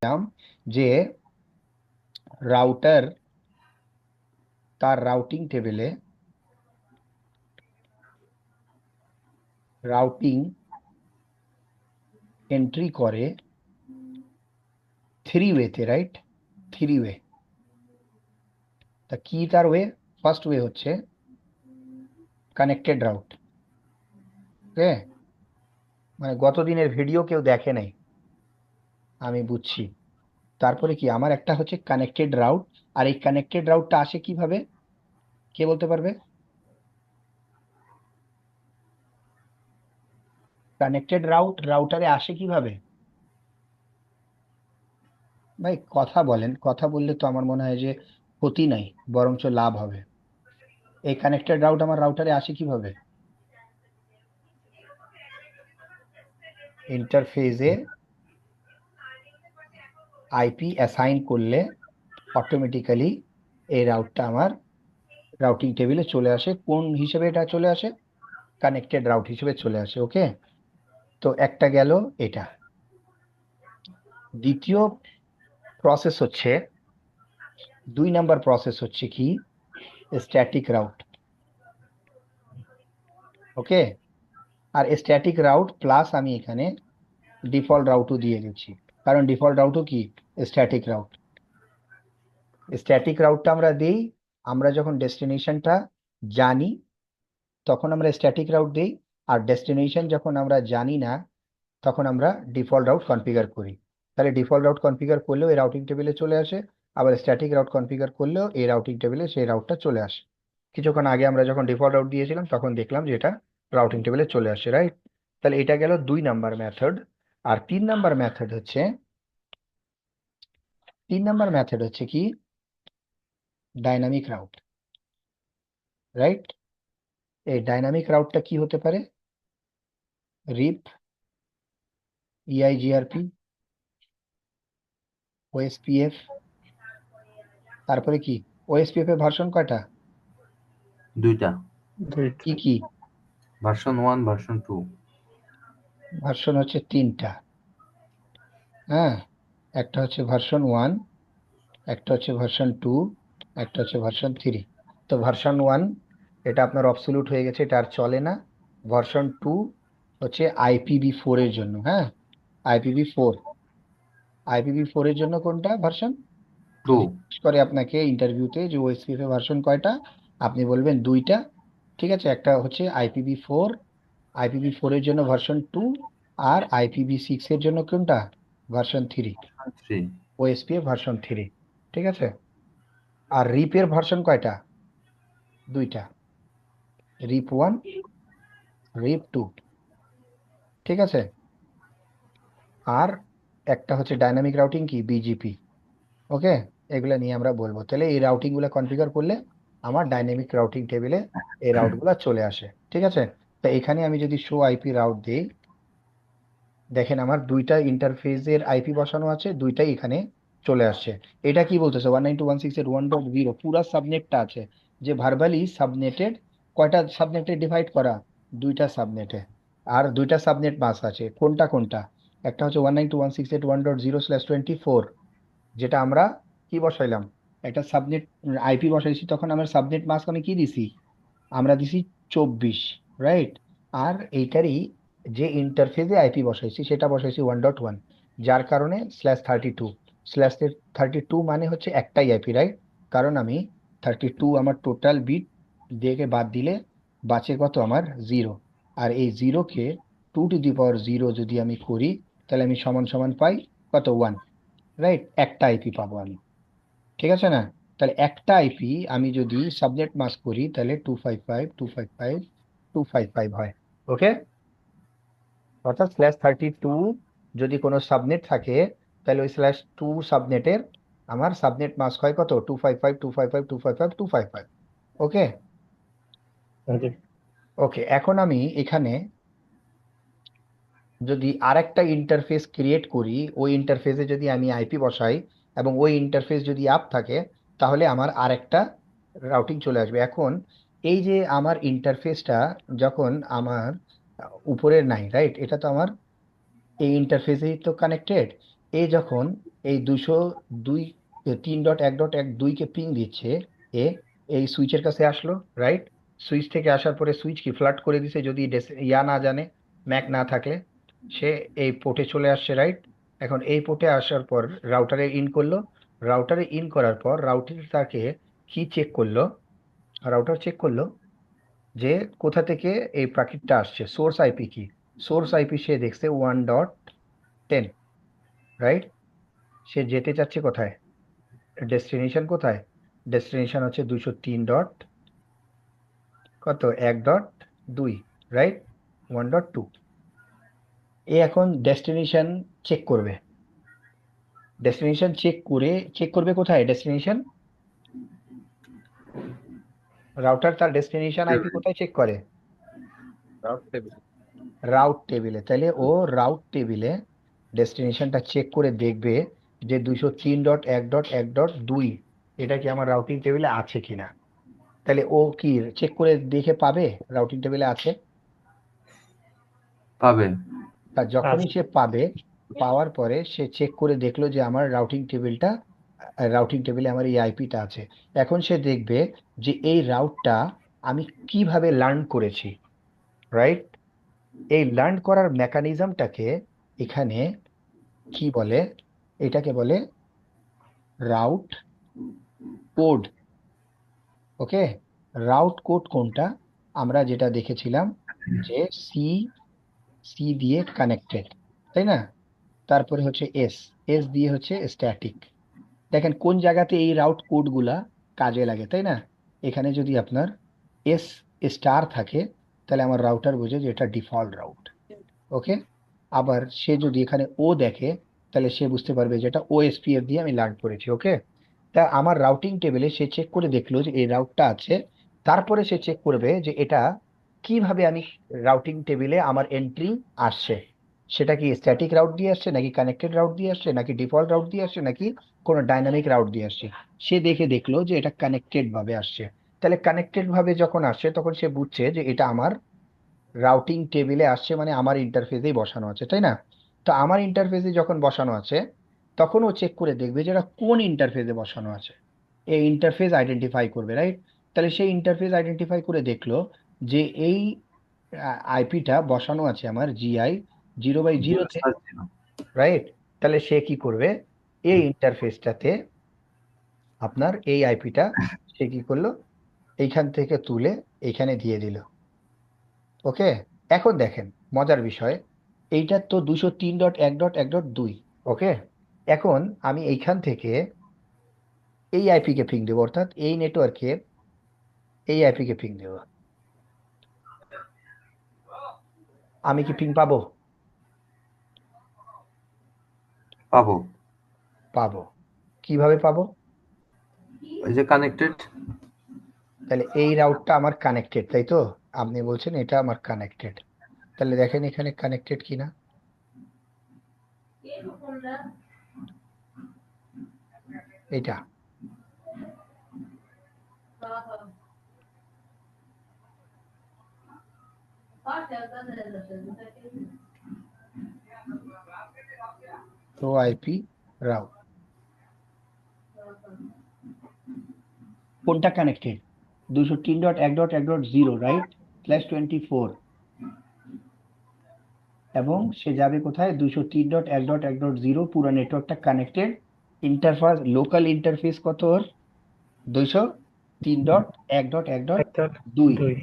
বলেছিলাম যে রাউটার তার রাউটিং টেবিলে রাউটিং এন্ট্রি করে 3 ওয়েতে, রাইট? 3 ওয়ে। তা কি তার ওয়ে? ফার্স্ট ওয়ে হচ্ছে কানেক্টেড রাউট। ওকে, মানে গত দিনের ভিডিও কেউ দেখে নাই, আমি বুঝছি। তারপরে কি আমার একটা হচ্ছে কানেক্টেড রাউট, আর এই কানেক্টেড রাউটটা আসে কিভাবে, কে বলতে পারবে? কানেক্টেড রাউটারে আসে কিভাবে? ভাই কথা বলেন, কথা বললে তো আমার মনে হয় যে ক্ষতি নাই, বরঞ্চ লাভ হবে। এই কানেক্টেড রাউট আমার রাউটারে আসে কিভাবে? ইন্টারফেসে আইপি অ্যাসাইন করলে অটোমেটিক্যালি এই রাউটটা আমার রাউটিং টেবিলে চলে আসে। কোন হিসেবে এটা চলে আসে? কানেক্টেড রাউট হিসেবে চলে আসে। ওকে, তো একটা গেল এটা। দ্বিতীয় প্রসেস হচ্ছে, 2 নাম্বার প্রসেস হচ্ছে কি, স্ট্যাটিক রাউট। ওকে, আর স্ট্যাটিক রাউট প্লাস আমি এখানে ডিফল্ট রাউটও দিয়ে দিচ্ছি, কারণ ডিফল্ট রাউটও কি স্ট্যাটিক রাউট। স্ট্যাটিক রাউটটা আমরা দিই আমরা যখন ডেস্টিনেশনটা জানি, তখন আমরা স্ট্যাটিক রাউট দিই। আর ডেস্টিনেশন যখন আমরা জানি না, তখন আমরা ডিফল্ট রাউট কনফিগার করি। তাহলে ডিফল্ট রাউট কনফিগার করলেও এই রাউটিং টেবিলে চলে আসে, আবার স্ট্যাটিক রাউট কনফিগার করলেও এই রাউটিং টেবিলে সেই রাউটটা চলে আসে। কিছুক্ষণ আগে আমরা যখন ডিফল্ট রাউট দিয়েছিলাম তখন দেখলাম যে এটা রাউটিং টেবিলে চলে আসে, রাইট? তাহলে এটা গেল 2 নাম্বার মেথড। আর 3 নাম্বার মেথড হচ্ছে, 3 নাম্বার মেথড হচ্ছে কি, ডাইনামিক রাউট, রাইট? এই ডাইনামিক রাউটটা কি হতে পারে? রিপ, ইআইজিআরপি, ওএসপিএফ। তারপরে কি, ওএসপিএফ এর ভার্সন কয়টা? 2টা। কি কি? Version 1, version 2। ভার্সন হচ্ছে 3টা। হ্যাঁ, একটা হচ্ছে ভার্সন 1, একটা হচ্ছে ভার্সন 2, একটা হচ্ছে ভার্সন 3। তো ভার্সন 1 এটা আপনার অবসলিউট হয়ে গেছে, এটা আর চলে না। ভার্সন 2 হচ্ছে IPv4 এর জন্য। হ্যাঁ, IPv4। IPv4 এর জন্য কোনটা ভার্সন? 2। যদি জিজ্ঞেস করে আপনাকে ইন্টারভিউতে যে ওএসপিএফ এর ভার্সন কয়টা, আপনি বলবেন 2টা। ঠিক আছে, একটা হচ্ছে IPv4, IPv4 এর জন্য ভার্সন 2, আর IPv6 এর জন্য কোনটা? ভার্সন 3, 3। OSPF version 3। ঠিক আছে, আর রিপের ভার্সন কয়টা? 2টা, রিপ 1, রিপ 2। ঠিক আছে, আর একটা হচ্ছে ডাইনামিক রাউটিং কি, BGP। ওকে, এগুলো নিয়ে আমরা বলবো। তাহলে এই রাউটিং গুলো কনফিগার করলে আমার ডাইনামিক রাউটিং টেবিলে এই রাউট গুলো চলে আসে। ঠিক আছে, তো এখানে আমি যদি শো আইপি রাউট দিই, দেখেন আমার 2টা ইন্টারফেসের আইপি বসানো আছে, 2টাই এখানে চলে আসছে। এটা কি বলতেছে, 192.168.1.0 পুরা সাবনেটটা আছে, যে ভার্বালি সাবনেটেড। কয়টা সাবনেটে ডিভাইড করা? 2টা সাবনেটে। আর 2টা সাবনেট মাস্ক আছে, কোনটা কোনটা? একটা হচ্ছে 192.168.1.0/24, যেটা আমরা কি বসাইলাম, একটা সাবনেট আইপি বসাইছি, তখন আমার সাবনেট মাস্ক আমি কি দিছি, আমরা দিছি 24, রাইট? আর এইটারই যে ইন্টারফেসে আইপি বসাইছি সেটা বসাইছি 1.1, যার কারণে /32। /32 মানে হচ্ছে একটাই আইপি, রাইট? কারণ আমি 32 আমার টোটাল বিট দিয়ে বাদ দিলে বাঁচে কত আমার 0। আর এই 0কে 2 টু দি পাওয়ার 0 যদি আমি করি, তাহলে আমি সমান সমান পাই কত, 1, রাইট? একটা আইপি পাবো আমি। ঠিক আছে না? তাহলে একটা আইপি আমি যদি সাবনেট মাস্ক করি, তাহলে 255.255.255 হয়। ওকে, অর্থাৎ /32 যদি কোনো সাবনেট থাকে, তাহলে ওই /2 সাবনেটের আমার সাবনেট মাস্ক হয় কত, 255.255.255.255। ওকে, ওকে, এখন আমি এখানে যদি আরেকটা ইন্টারফেস ক্রিয়েট করি, ওই ইন্টারফেসে যদি আমি আইপি বসাই এবং ওই ইন্টারফেস যদি আপ থাকে, তাহলে আমার আরেকটা রাউটিং চলে আসবে। এখন এই যে আমার ইন্টারফেসটা যখন আমার উপরের নাই, রাইট? এটা তো আমার এই ইন্টারফেসেই তো কানেক্টেড। এই যখন এই 202 3.1.1.2 কে পিং দিচ্ছে এ, এই সুইচের কাছে আসলো, রাইট? সুইচ থেকে আসার পরে সুইচ কি ফ্লাড করে দিছে, যদি ইয়া না জানে, ম্যাক না থাকলে সে এই পোর্টে চলে আসছে, রাইট? এখন এই পোর্টে আসার পর রাউটারে ইন করলো, রাউটারে ইন করার পর রাউটার তাকে কি চেক করলো, রাউটার চেক করলো যে কোথা থেকে এই প্যাকেটটা আসছে, সোর্স আইপি কি, সোর্স আইপি সে দেখছে 1.10, রাইট? সে যেতে চাচ্ছে কোথায়, ডেস্টিনেশন কোথায়, ডেস্টিনেশন হচ্ছে 203 কত 1.2, রাইট? 1.2। এ এখন ডেস্টিনেশন চেক করবে, ডেস্টিনেশন চেক করবে কোথায়, ডেস্টিনেশন, রাউটার তার ডেস্টিনেশন আইপি কোথায় চেক করে, রাউট টেবিল। রাউট টেবিলে। তাহলে ও রাউট টেবিলে ডেস্টিনেশনটা চেক করে দেখবে যে 203.1.1.2 এটা কি আমার রাউটিং টেবিলে আছে কিনা। তাহলে ও কি চেক করে দেখে পাবে রাউটিং টেবিলে আছে, পাবে। তা যখনই সে পাবে, পাওয়ার পরে সে চেক করে দেখলো যে আমার রাউটিং টেবিলে আমার এই আইপিটা আছে। এখন সে দেখবে যে এই রাউটটা আমি কিভাবে লার্ন করেছি, রাইট? এই লার্ন করার মেকানিজমটাকে এখানে কি বলে, এটাকে বলে রাউট কোড। ওকে, রাউট কোড কোনটা, আমরা যেটা দেখেছিলাম যে সি, সি দিয়ে কানেক্টেড, তাই না? তারপরে হচ্ছে এস, এস দিয়ে হচ্ছে স্ট্যাটিক। দেখেন কোন জায়গাতে এই রাউট কোডগুলা কাজে লাগে, তাই না? এখানে যদি আপনার এস স্টার থাকে তাহলে আমার রাউটার বোঝে যে এটা ডিফল্ট রাউট। ওকে, আবার সে যদি এখানে ও দেখে তাহলে সে বুঝতে পারবে যে এটা ওএসপিএফ দিয়ে আমি লার্ন করেছি। ওকে, তা আমার রাউটিং টেবিলে সে চেক করে দেখলো যে এই রাউটটা আছে, তারপরে সে চেক করবে যে এটা কিভাবে আমি রাউটিং টেবিলে আমার এন্ট্রি আসছে, সেটা কি স্ট্যাটিক রাউট দিয়ে আসছে নাকি কানেক্টেড রাউট দিয়ে আসছে নাকি ডিফল্ট রাউট দিয়ে আসছে নাকি কোনো ডাইনামিক রাউট দিয়ে আসছে। সে দেখে দেখলো যে এটা কানেক্টেড ভাবে আসছে। তাহলে কানেক্টেড ভাবে যখন আসছে তখন সে বুঝছে যে এটা আমার রাউটিং টেবিলে আসছে, মানে আমার ইন্টারফেসেই বসানো আছে, তাই না? তো আমার ইন্টারফেসে যখন বসানো আছে তখন ও চেক করে দেখবে যে এটা কোন ইন্টারফেসে বসানো আছে, এই ইন্টারফেস আইডেন্টিফাই করবে, রাইট? তাহলে সেই ইন্টারফেস আইডেন্টিফাই করে দেখলো যে এই আইপিটা বসানো আছে আমার জিআই 0/0-তে, রাইট? তাহলে সে কি করবে, এই ইন্টারফেসটাতে আপনার এই আইপিটা সে কি করলো, এইখান থেকে তুলে এইখানে দিয়ে দিল। ওকে, এখন দেখেন মজার বিষয়, এইটা তো 203.1.1.2। ওকে, এখন আমি এইখান থেকে এই আইপি কে পিং দেবো, অর্থাৎ এই নেটওয়ার্কে এই আইপি কে পিং দেবো, আমি কি পিং পাবো, পাবো। পাবো। কিভাবে পাবো, ওই যে কানেক্টেড। তাহলে এই রাউটটা আমার কানেক্টেড, তাই তো? আপনি বলছেন এটা আমার কানেক্টেড, তাহলে দেখেন এখানে কানেক্টেড কিনা, এটা প্রো আইপি রাউট, কোনটা কানেক্টেড, 203.1.1.0, রাইট? /24, এবং সে যাবে কোথায়, 203.1.1.0, পুরো নেটওয়ার্কটা কানেক্টেড। ইন্টারফেস, লোকাল ইন্টারফেস কত ওর, 203.1.1.2 2.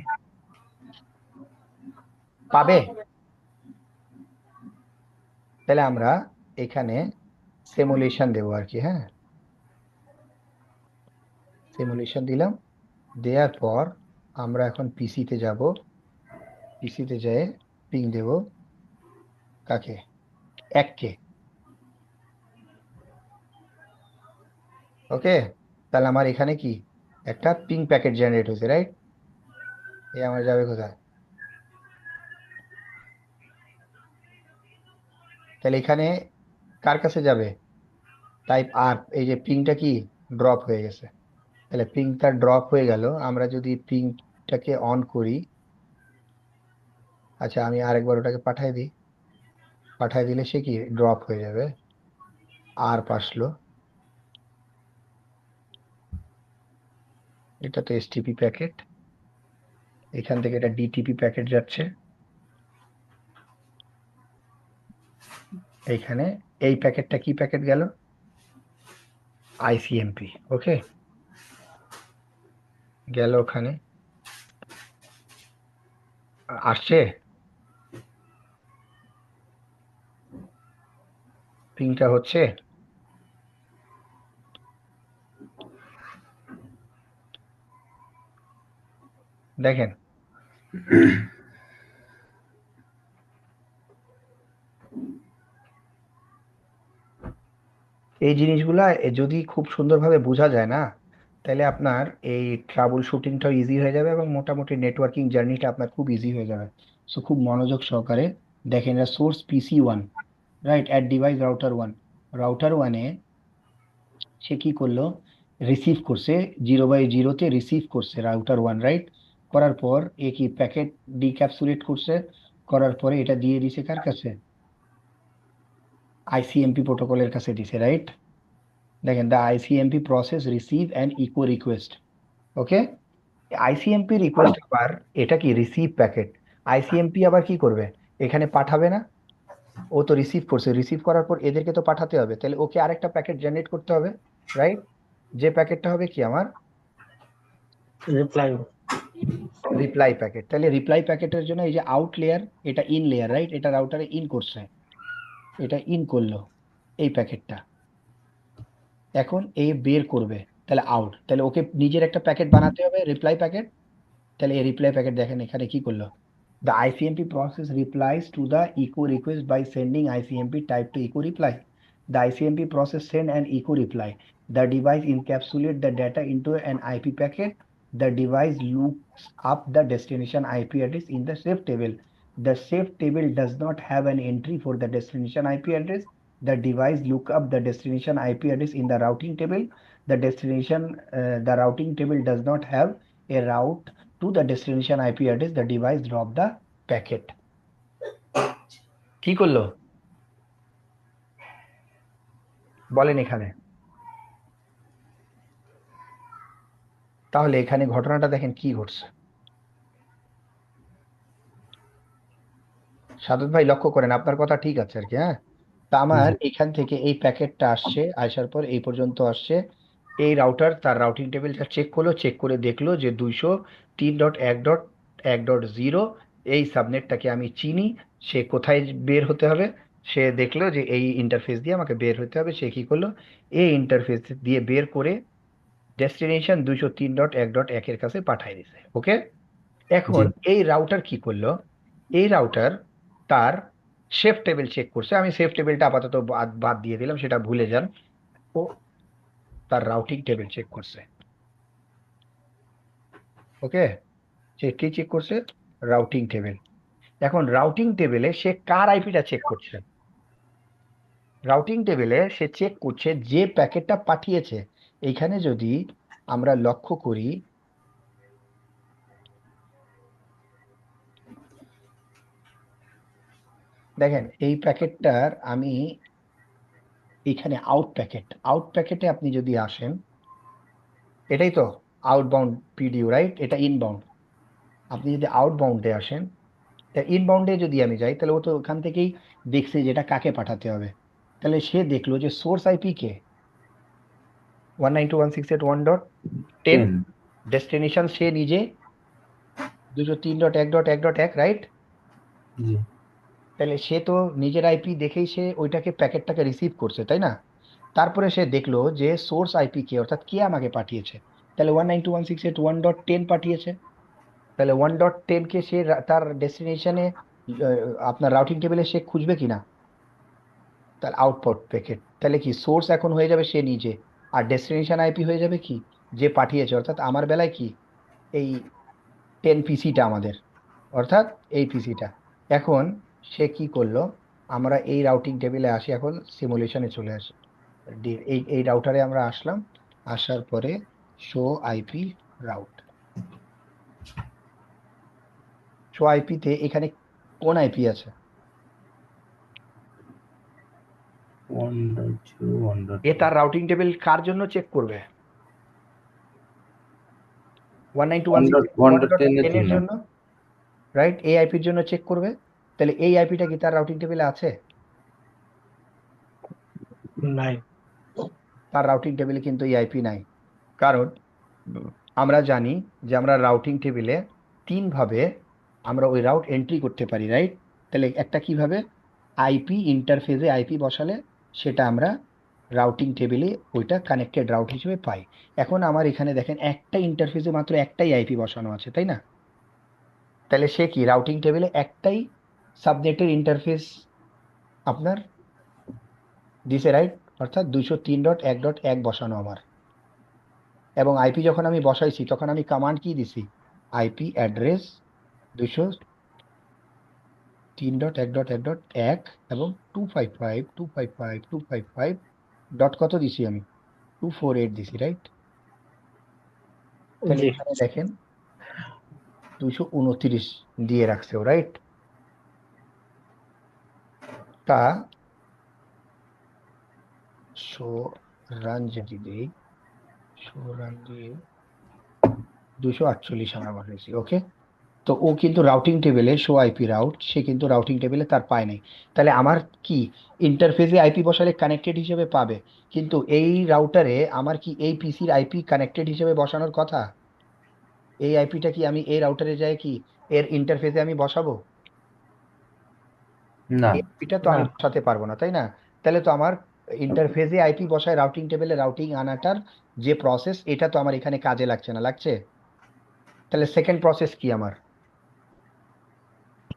পাবে। তাহলে আমরা এখানে সিমুলেশন দেবো আর কি, হ্যাঁ, সিমুলেশন দিলাম। দেওয়ার পর আমরা এখন পিসিতে যাব, পিসিতে যেয়ে পিং দেব কাকে, 1 কে। ওকে, তাহলে আমার এখানে কি একটা পিং প্যাকেট জেনারেট হয়েছে, রাইট? এ আমার যাবে কোথায়, তাহলে এখানে কার কাছে যাবে, টাইপ আর, এই যে পিংটা কি ড্রপ হয়ে গেছে, তাহলে পিংটা ড্রপ হয়ে গেল। আমরা যদি পিংটাকে অন করি, আচ্ছা আমি আরেকবার ওটাকে পাঠাই দিই, পাঠাই দিলে সে কি ড্রপ হয়ে যাবে। আরপ আসলো, এটা তো এসটিপি প্যাকেট, এখান থেকে এটা ডিটিপি প্যাকেট যাচ্ছে এইখানে। এই প্যাকেটটা কি প্যাকেট গেল? আইসিএমপি। ওকে, গেল ওখানে, আসছে, পিংটা হচ্ছে। দেখেন এই জিনিসগুলা যদি খুব সুন্দরভাবে বোঝা যায় না, তাহলে আপনার এই ট্রাবল শুটিংটাও ইজি হয়ে যাবে এবং মোটামুটি নেটওয়ার্কিং জার্নিটা আপনার খুব ইজি হয়ে যাবে। সো খুব মনোযোগ সহকারে দেখেন, এটা source PC1, right, at device router 1। Router 1-এ সে কি করলো, রিসিভ করছে, 0/0-তে রিসিভ করছে রাউটার 1, রাইট। করার পর এ কি প্যাকেট ডিক্যাপসুলেট করছে, করার পরে এটা দিয়ে দিছে কার কাছে? আইসিএমপি প্রোটোকলের কাছে দিছে, রাইট। দেখেন, the ICMP process receive and echo request. Okay, ICMP request আবার, এটা কি রিসিভ প্যাকেট, আইসিএমপি আবার কি করবে, এখানে পাঠাবে না? ও তো রিসিভ করছে, রিসিভ করার পর এদেরকে তো পাঠাতে হবে, তাহলে ওকে আরেকটা প্যাকেট জেনারেট করতে হবে, রাইট। যে প্যাকেটটা হবে কি আমার রিপ্লাই। Reply packet. তাহলে রিপ্লাই প্যাকেটের জন্য এই যে আউট লেয়ার, এটা ইন লেয়ার, রাইট, এটা রাউটারে ইন করছে, এটা ইন করলো এই প্যাকেটটা। এখন এ বের করবে, তাহলে আউট, তাহলে ওকে নিজের একটা প্যাকেট বানাতে হবে, রিপ্লাই প্যাকেট। তাহলে এই রিপ্লাই প্যাকেট দেখেন এখানে কি করলো, the ICMP process replies to the echo request by sending ICMP type two echo reply. The ICMP process send an echo reply. The device encapsulates the data into an IP packet. The device looks up the destination IP address in the safe table. The safe table does not have an entry for the destination IP address. The device look up the destination IP address in the routing table. The routing table does not have a route to the destination IP address. The device drop the packet. কি করলো বলেন এখানে? তাহলে এখানে ঘটনাটা দেখেন কি ঘটছে। সাদত ভাই লক্ষ্য করেন, আপনার কথা ঠিক আছে আর কি, হ্যাঁ। তা আমার জি এখান থেকে এই প্যাকেটটা আসছে, আসার পর এই পর্যন্ত আসছে। এই রাউটার তার রাউটিং টেবিলটা চেক করলো, চেক করে দেখলো যে 203.1.1.0 এই সাবনেটটাকে আমি চিনি, সে কোথায় বের হতে হবে, সে দেখলো যে এই ইন্টারফেস দিয়ে আমাকে বের হতে হবে। সে কি করলো, এই ইন্টারফেস দিয়ে বের করে ডেস্টিনেশন 203.1.1-এর কাছে পাঠিয়ে দিছে। ওকে, জি এখন এই রাউটার কি করলো, এই রাউটার তার শেফ টেবিল চেক করছে। আমি শেফ টেবিলটা আপাতত বাদ বাদ দিয়ে দিলাম, সেটা ভুলে যান। ও তার রাউটিং টেবিল চেক করছে। ওকে, সে কি চেক করছে? Routing table. এখন রাউটিং টেবিলে সে কার আইপিটা চেক করছে? রাউটিং টেবিলে সে চেক করছে যে প্যাকেটটা পাঠিয়েছে। এইখানে যদি আমরা লক্ষ্য করি, দেখেন এই প্যাকেটটার আমি এখানে আউট প্যাকেটে আপনি যদি আসেন, এটাই তো আউটবাউন্ড পিডিউ, রাইট, এটা ইনবাউন্ড। আপনি যদি আউটবাউন্ডে আসেন, ইনবাউন্ডে যদি আমি যাই, তাহলে ও তো ওখান থেকেই দেখছে যে এটা কাকে পাঠাতে হবে। তাহলে সে দেখলো যে সোর্স আইপি কে, 192.168.1.10, 10 ডেস্টিনেশন সে নিজে 203.1.1.1, রাইট। জি তাহলে সে তো নিজের আইপি দেখেই সে ওইটাকে প্যাকেটটাকে রিসিভ করছে, তাই না? তারপরে সে দেখলো যে সোর্স আইপি কে, অর্থাৎ কে আমাকে পাঠিয়েছে। তাহলে 192.168.1.10 পাঠিয়েছে। তাহলে 1.10 কে সে তার ডেস্টিনেশনে আপনার রাউটিং টেবিলে সে খুঁজবে কিনা, তার আউটপুট প্যাকেট। তাহলে কি সোর্স এখন হয়ে যাবে সে নিজে, আর ডেস্টিনেশন আইপি হয়ে যাবে কি, যে পাঠিয়েছে, অর্থাৎ আমার বেলায় কি এই 10 পিসিটা আমাদের, অর্থাৎ এই পিসিটা। এখন সে কি করলো, আমরা এই রাউটিং টেবিলে আসি, এখন সিমুলেশনে চলে আসি। এই এই রাউটারে আমরা আসলাম, আসার পরে শো আইপি রাউট। শো আইপিতে এখানে কোন আইপি আছে? 1.0 এ তার রাউটিং টেবিল কার জন্য চেক করবে? 1.10 এর 192.1.10 এর জন্য। জন্য, রাইট? এই আইপির জন্য চেক করবে। তাহলে এই আইপিটা কি তার রাউটিং টেবিলে আছে? নাই। তার রাউটিং টেবিলে কিন্তু এই আইপি নাই। কারণ আমরা জানি যে আমরা রাউটিং টেবিলে তিনভাবে আমরা ওই রাউট এন্ট্রি করতে পারি, রাইট? তাহলে একটা কিভাবে, আইপি ইন্টারফেসে আইপি বসালে সেটা আমরা রাউটিং টেবিলে ওইটা কানেক্টেড রাউট হিসেবে পাই। এখন আমার এখানে দেখেন একটা ইন্টারফেসে মাত্র একটাই আইপি বসানো আছে, তাই না? তাহলে সে কি রাউটিং টেবিলে একটাই সাবনেটের ইন্টারফেস আপনার দিছে, রাইট? অর্থাৎ 203.1.1 বসানো আমার। এবং আইপি যখন আমি বসাইছি তখন আমি কমান্ড কি দিছি, আইপি অ্যাড্রেস 203.1.1.1 এবং 255.255.255 ডট কত দিছি আমি, 248 দিছি, রাইট? তাহলে জি। এখানে দেখেন 229 দিয়ে রাখছে, রাইট? তা শো রান যদি দিই, শো রান দিয়ে 248 আমরা বসাইছি, ওকে। তো ও কিন্তু রাউটিং টেবিলে শো আইপি রাউট, সে কিন্তু রাউটিং টেবিলে তার পায় নাই। তাহলে আমার কি ইন্টারফেসে আইপি বসালে কানেক্টেড হিসেবে পাবে, কিন্তু এই রাউটারে আমার কি এই পিসির আইপি কানেক্টেড হিসেবে বসানোর কথা? এই আইপিটা কি আমি এই রাউটারে যাই কি এর ইন্টারফেসে আমি বসাবো? না। এই আইপিটা তো না। আমি বসাতে পারবো না, তাই না? তাহলে তো আমার ইন্টারফেসে আইপি বসায় রাউটিং টেবিলে রাউটিং আনাটার যে প্রসেস, এটা তো আমার এখানে কাজে লাগছে না, লাগছে? তাহলে সেকেন্ড প্রসেস কি আমার?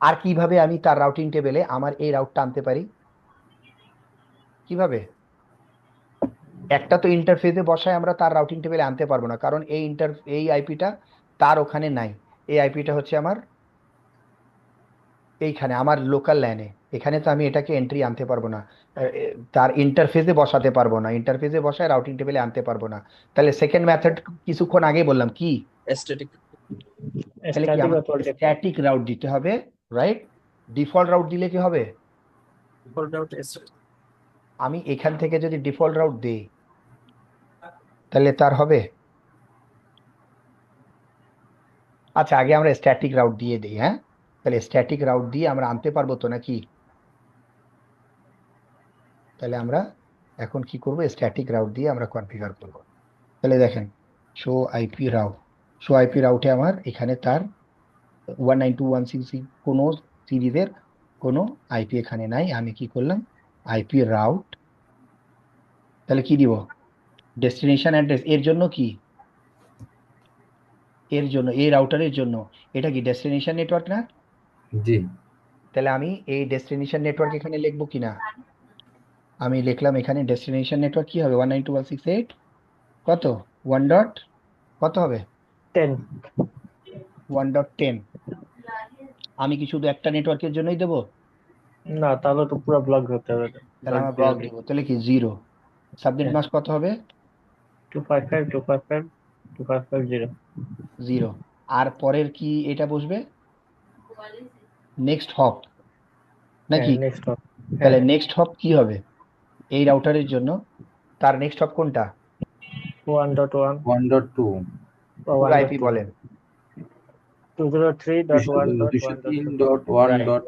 আর কিভাবে আমি তার রাউটিং টেবিলে আমার এই রাউটটা আনতে পারি? কিভাবে? একটা তো ইন্টারফেসে বসায় আমরা তার রাউটিং টেবিলে আনতে পারবো না, কারণ এই আইপিটা তার ওখানে নাই। এই আইপিটা হচ্ছে আমার এইখানে আমার লোকাল ল্যানে, এখানে তো আমি এটাকে এন্ট্রি আনতে পারবো না। তার ইন্টারফেসে বসাতে পারবো না, ইন্টারফেসে বসায় রাউটিং টেবিলে আনতে পারবো না। তাহলে সেকেন্ড মেথড কিছুক্ষণ আগে বললাম কি, স্ট্যাটিক তাহলে কি স্ট্যাটিক আমার অথবা স্ট্যাটিক রাউট দিতে হবে, রাইট? ডিফল্ট রাউট দিলে কি হবে? ডিফল্ট রাউট আমি এখান থেকে যদি ডিফল্ট রাউট দিই তাহলে তার হবে? আচ্ছা, আগে আমরা স্ট্যাটিক রাউট দিয়ে দিই, হ্যাঁ? তাহলে স্ট্যাটিক রাউট দিয়ে আমরা আনতে পারবো তো নাকি? তাহলে আমরা এখন কি করব, স্ট্যাটিক রাউট দিয়ে আমরা কনফিগার করব। তাহলে দেখেন show IP route, show IP রাউটে আমার এখানে তার 192.168 কোনো সিরিজের কোনো আইপি এখানে নাই। আমি কি করলাম, আইপি রাউট, তাহলে কি দিব, ডেস্টিনেশন অ্যাড্রেস। এর জন্য কি, এর জন্য এই রাউটারের জন্য এটা কি ডেস্টিনেশন নেটওয়ার্ক না? জি। তাহলে আমি এই ডেস্টিনেশন নেটওয়ার্ক এখানে লিখবো কিনা, আমি লিখলাম এখানে ডেস্টিনেশন নেটওয়ার্ক কি হবে, 192.168 কত, 1 ডট কত হবে, 10। 1.10। আমি কি শুধু একটা নেটওয়ার্কের জন্যই দেবো? না, তাহলে তো পুরো ব্লক হতে হবে। তাহলে আমার ব্লক দিব, তাহলে কি 0, সাবনেট মাস্ক কত হবে, 255.255.255.0। 0। আর পরের কি এটা বসবে, নেক্সট হপ হ্যাঁ, নাকি? Next hop. তাহলে হ্যাঁ, নেক্সট হপ কি হবে এই রাউটারের জন্য, তার নেক্সট হপ কোনটা, 1.1 1.2 বা পুরো আইপি 1.2, বলেন। 203.1.1.2। 203.1.1.2।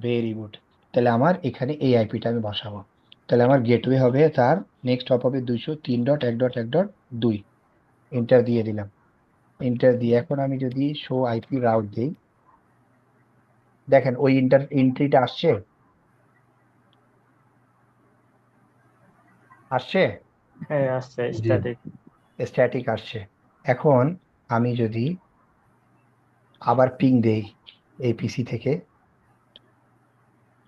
Very good. তাহলে আমার এখানে এই আইপিটা আমি বসাবো। তাহলে আমার গেটওয়ে হবে, তার নেক্সট হপ হবে 203.1.1.2। এন্টার দিয়ে দিলাম, এন্টার দিয়ে এখন আমি যদি শো আইপি রাউট দিই, দেখেন ওই এন্ট্রিটা আসছে, আসছে, হ্যাঁ, আসছে জি। স্ট্যাটিক। স্ট্যাটিক আসছে। এখন আমি যদি আবার পিং দেই এই পিসি থেকে,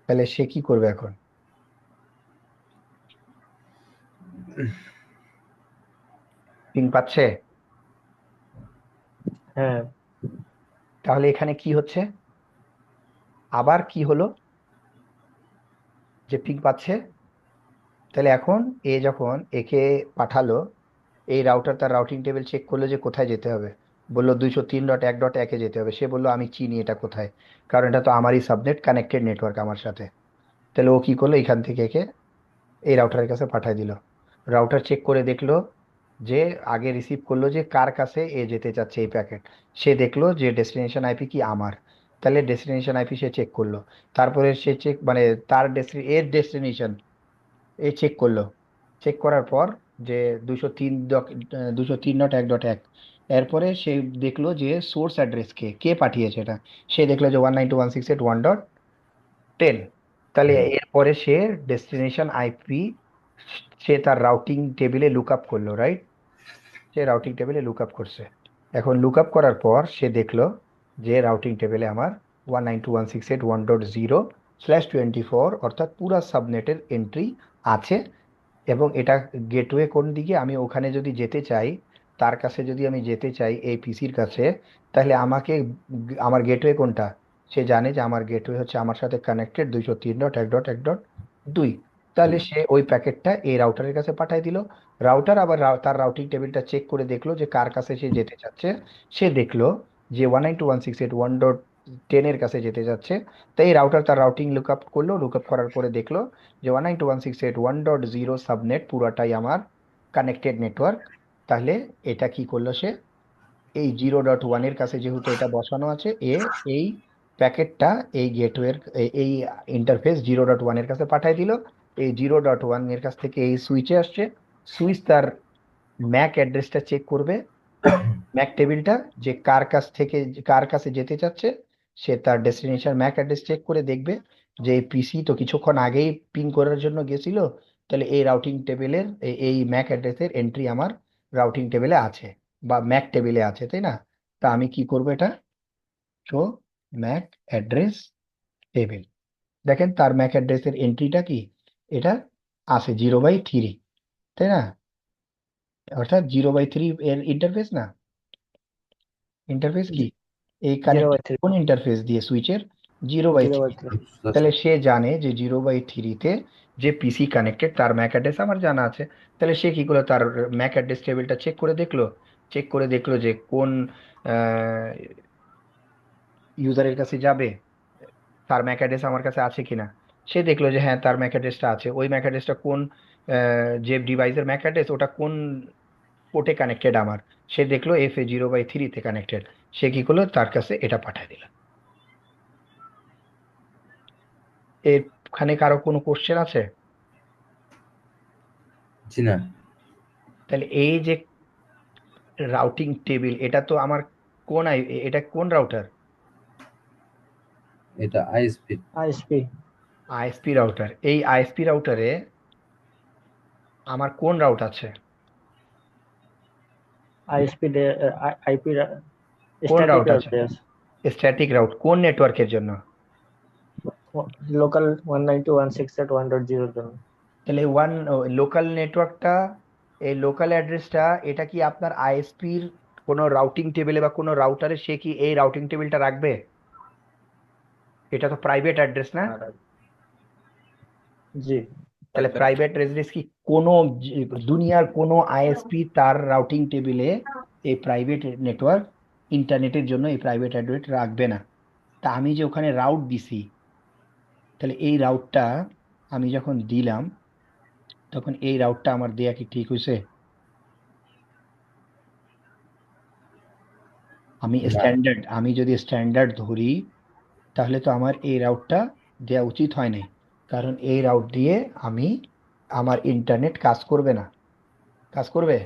তাহলে সে কি করবে এখন, পিং পাচ্ছে? হ্যাঁ, তাহলে এখানে কি হচ্ছে, আবার কি হলো, যে পিং পাচ্ছে। তাহলে এখন এ যখন একে পাঠালো, এই রাউটার তার রাউটিং টেবিল চেক করলো যে কোথায় যেতে হবে, বললো 203.1.1-এ যেতে হবে। সে বললো আমি চিনি এটা কোথায়, কারণ এটা তো আমারই সাবনেট, কানেক্টেড নেটওয়ার্ক আমার সাথে। তাহলে ও কি করলো, এখান থেকে একে এই রাউটারের কাছে পাঠায় দিল। রাউটার চেক করে দেখলো যে আগে রিসিভ করলো যে কার কাছে এ যেতে চাচ্ছে এই প্যাকেট, সে দেখলো যে ডেস্টিনেশন আইপি কি আমার, তাহলে ডেস্টিনেশন আইপি সে চেক করলো। তারপরে সে চেক মানে তার এর ডেস্টিনেশন এ চেক করলো। চেক করার পর যে 203.1.1, এরপরে সে দেখলো যে সোর্স অ্যাড্রেস কে কে পাঠিয়েছে এটা, সে দেখলো যে 192.168.1.10। তাহলে এরপরে সে ডেস্টিনেশন আইপি সে তার রাউটিং টেবিলে লুক আপ করলো, রাইট? সে রাউটিং টেবিলে লুক আপ করছে। এখন লুক আপ করার পর সে দেখলো যে রাউটিং টেবিলে আমার 192.168.1.0/24 অর্থাৎ পুরা সাবনেটের এন্ট্রি আছে। এবং এটা গেটওয়ে কোন দিকে, আমি ওখানে যদি যেতে চাই, তার কাছে যদি আমি যেতে চাই এই পিসির কাছে, তাহলে আমাকে আমার গেটওয়ে কোনটা, সে জানে যে আমার গেটওয়ে হচ্ছে আমার সাথে কানেক্টেড 203.1.1.2। তাহলে সে ওই প্যাকেটটা এই রাউটারের কাছে পাঠিয়ে দিল। রাউটার আবার তার রাউটিং টেবিলটা চেক করে দেখলো যে কার কাছে সে যেতে চাচ্ছে। সে দেখলো যে 192.168.1.10 এর কাছে যেতে যাচ্ছে। তাই এই রাউটার তার রাউটিং লুক আপ করলো, লুক আপ করার পরে দেখলো যে 192.168.1.0 সাবনেট পুরাটাই আমার কানেক্টেড নেটওয়ার্ক। তাহলে এটা কি করলো সে, এই 0.1 এর কাছে যেহেতু এটা বসানো আছে, এই প্যাকেটটা এই গেটওয়ের এই ইন্টারফেস 0.1 এর কাছে পাঠিয়ে দিল। এই 0.1 এর কাছ থেকে এই সুইচে আসছে। সুইচ তার ম্যাক অ্যাড্রেসটা চেক করবে, ম্যাক টেবিলটা, যে কার কাছে যেতে চাচ্ছে। সে তার ডেস্টিনেশন ম্যাক অ্যাড্রেস চেক করে দেখবে যে এই পিসি তো কিছুক্ষণ আগেই পিং করার জন্য গেছিল, তাহলে এই রাউটিং টেবিলের এই ম্যাক অ্যাড্রেসের এন্ট্রি আমার রাউটিং টেবিলে আছে বা ম্যাক টেবিলে আছে, তাই না? তা আমি কি করব, এটা শো ম্যাক অ্যাড্রেস টেবিল। দেখেন তার ম্যাক অ্যাড্রেসের এন্ট্রিটা কি, এটা আছে 0/3, তাই না? অর্থাৎ 0/3 এর ইন্টারফেস না, ইন্টারফেস কি, এই 0/3 কানেক্ট কোন ইন্টারফেস দিয়ে, সুইচের 0/3। 0/3 তাহলে সে জানে যে 0/3-তে যে পিসি কানেক্টেড তার ম্যাক অ্যাড্রেস আমার জানা আছে। তাহলে সে কি করলো, তার ম্যাক অ্যাড্রেস টেবিলটা চেক করে দেখলো যে কোন ইউজারের কাছে যাবে, তার ম্যাক অ্যাড্রেস আমার কাছে আছে কিনা। সে দেখলো যে হ্যাঁ তার ম্যাক অ্যাড্রেসটা আছে। ওই ম্যাক অ্যাড্রেসটা কোন যে ডিভাইসের ম্যাক অ্যাড্রেস ওটা কোন পোর্টে কানেক্টেড আমার, সে দেখলো FA 0/3-তে কানেক্টেড। সে কি করলো, তার কাছে এটা পাঠিয়ে দিল। এখানে কারো কোনো কোশ্চেন আছে? জি না। তাহলে এই যে রাউটিং টেবিল, এটা তো আমার এটা কোন রাউটার? এটা আইএসপি। ISP ISP router. এই আইএসপি রাউটারে আমার কোন রাউট আছে? আইএসপি আইপি কোন স্ট্যাটিক রাউট রাউট আছে? স্ট্যাটিক রাউট কোন নেটওয়ার্কের জন্য? লোকাল 192.168.1.0 এর জন্য। তাহলে লোকাল নেটওয়ার্কটা, এই লোকাল অ্যাড্রেসটা, এটা কি আপনার আইএসপির কোনো রাউটিং টেবিলে বা কোনো রাউটারে সে কি এই রাউটিং টেবিলটা রাখবে? এটা তো প্রাইভেট অ্যাড্রেস না? জি তাহলে প্রাইভেট অ্যাড্রেস কি কোনো দুনিয়ার কোনো আইএসপি তার রাউটিং টেবিলে এই প্রাইভেট নেটওয়ার্ক ইন্টারনেটের জন্য এই প্রাইভেট অ্যাড্রেস রাখবে না। তা আমি যে ওখানে রাউট দিছি, তাহলে এই রাউটটা আমি যখন দিলাম, তখন এই রাউটটা আমার দেয়া কি ঠিক হয়েছে? আমি যদি স্ট্যান্ডার্ড ধরি, তাহলে তো আমার এই রাউটটা দেয়া উচিত হয় নাই, কারণ এই রাউট দিয়ে আমার ইন্টারনেট কাজ করবে না। কাজ করবে?